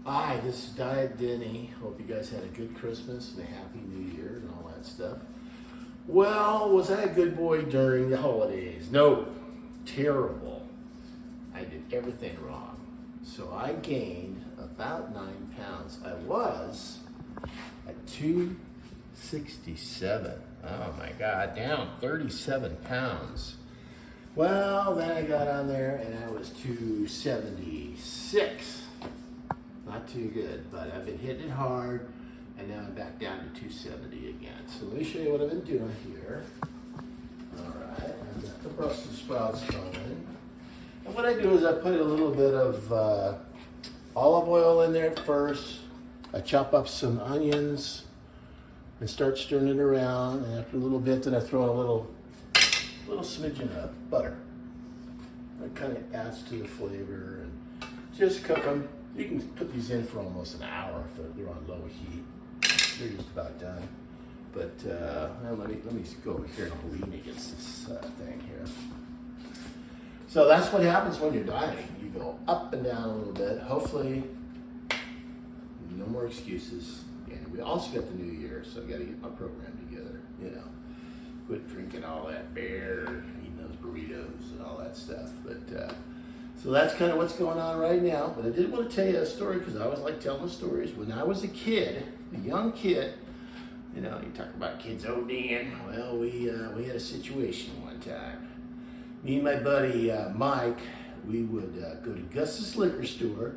Hi, this is Diet Denny. Hope you guys had a good Christmas and a happy New Year and all that stuff. Well, was I a good boy during the holidays? No, terrible. I did everything wrong. So I gained about 9 pounds. I was at 267. Oh my God, down 37 pounds. Well, then I got on there and I was 276. Not too good, but I've been hitting it hard, and now I'm back down to 270 again. So let me show you what I've been doing here. All right, I've got the Brussels sprouts going. And what I do is I put a little bit of olive oil in there first. I chop up some onions and start stirring it around. And after a little bit, then I throw in a little smidgen of butter. It kind of adds to the flavor, and just cook them. You can put these in for almost an hour if they're on low heat. They're just about done. But well, let me go over here and lean against this thing here. So that's what happens when you're dieting. You go up and down a little bit. Hopefully, no more excuses. And we also got the new year, so I got to get my program together. You know, quit drinking all that beer, eating those burritos and all that stuff. But so that's kind of what's going on right now. But I did want to tell you a story because I always like telling the stories. When I was a kid, a young kid, you know, you talk about kids ODing. Well, we had a situation one time. Me and my buddy Mike, we would go to Gus's liquor store,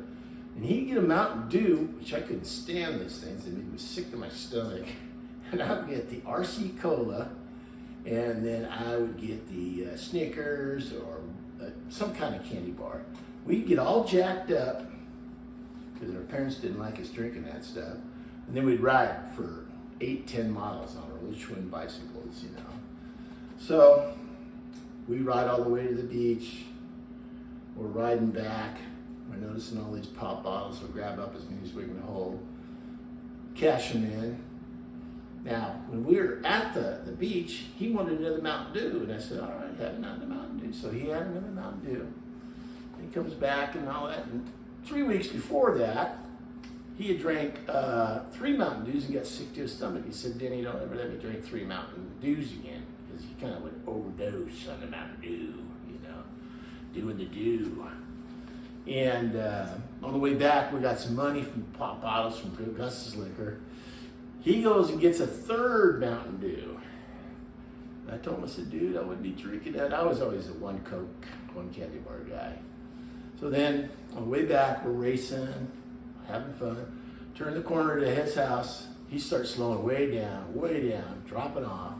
and he'd get a Mountain Dew, which I couldn't stand those things. They made me sick to my stomach. And I would get the RC Cola, and then I would get the Snickers or some kind of candy bar. We'd get all jacked up because our parents didn't like us drinking that stuff. And then we'd ride for 8-10 miles on our little twin bicycles, you know. So we'd ride all the way to the beach. We're riding back. We're noticing all these pop bottles. We'll grab up as many as we can hold, cash them in. Now, when we were at the beach, he wanted another Mountain Dew, and I said, all right, have another Mountain Dew. So he had another Mountain Dew. He comes back and all that, and 3 weeks before that, he had drank 3 Mountain Dews and got sick to his stomach. He said, Denny, don't ever let me drink 3 Mountain Dews again, because he kind of would overdose on the Mountain Dew, you know, doing the dew. And on the way back, we got some money from pop bottles from Gus's Liquor. He goes and gets a 3rd Mountain Dew. I told him, I said, dude, I wouldn't be drinking that. I was always a 1 Coke, 1 candy bar guy. So then, on the way back, we're racing, having fun. Turn the corner to his house. He starts slowing way down, dropping off.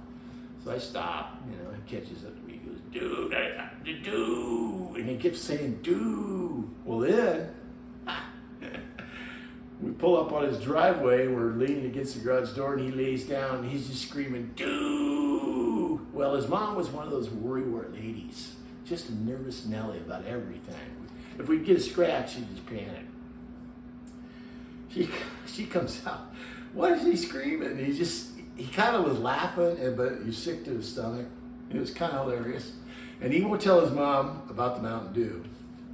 So I stop, you know, he catches up to me. He goes, dude, do. And he keeps saying, do. Well, then, we pull up on his driveway, we're leaning against the garage door, and he lays down, and he's just screaming, "Doo!" Well, his mom was one of those worrywart ladies, just a nervous Nelly about everything. If we get a scratch, she'd just panic. She comes out, what is he screaming? He kind of was laughing, but he's sick to his stomach. It was kind of hilarious. And he won't tell his mom about the Mountain Dew.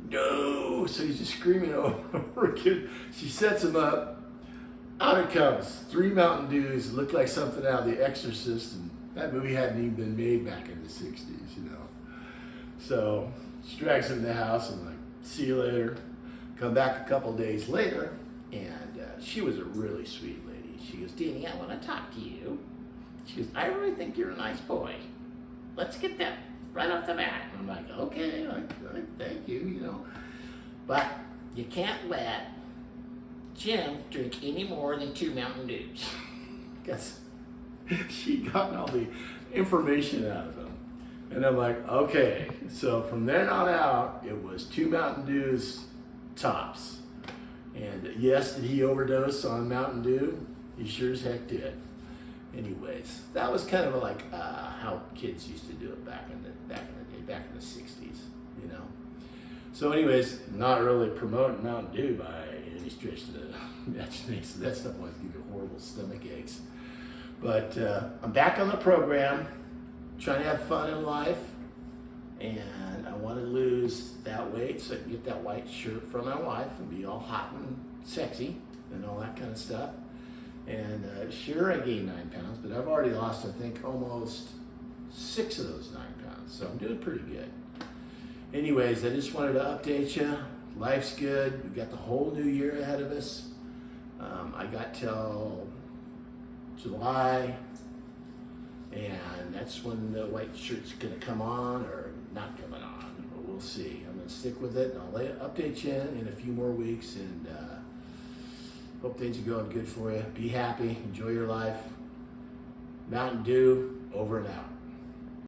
No! So he's just screaming over again. She sets him up. Out it comes. 3 Mountain Dews. Looked like something out of The Exorcist. And that movie hadn't even been made back in the 60s, you know. So she drags him to the house and like, see you later. Come back a couple days later, and she was a really sweet lady. She goes, Danny, I want to talk to you. She goes, I really think you're a nice boy. Let's get that right off the bat. And I'm like, okay, thank you, you know. But you can't let Jim drink any more than 2 Mountain Dews. Because she'd gotten all the information out of him. And I'm like, okay. So from then on out, it was 2 Mountain Dews tops. And yes, did he overdose on Mountain Dew? He sure as heck did. Anyways, that was kind of like how kids used to do it back in the day, back in the 60s, you know. So anyways, not really promoting Mountain Dew by any stretch of the imagination. That stuff always give you horrible stomach aches. But I'm back on the program, trying to have fun in life, and I want to lose that weight so I can get that white shirt from my wife and be all hot and sexy and all that kind of stuff. And sure, I gained 9 pounds, but I've already lost, I think, almost 6 of those 9 pounds. So I'm doing pretty good. Anyways, I just wanted to update you. Life's good. We've got the whole new year ahead of us. I got till July, and that's when the white shirt's gonna come on or not coming on, but we'll see. I'm gonna stick with it, and I'll update you in a few more weeks, and hope things are going good for you. Be happy, enjoy your life. Mountain Dew, over and out.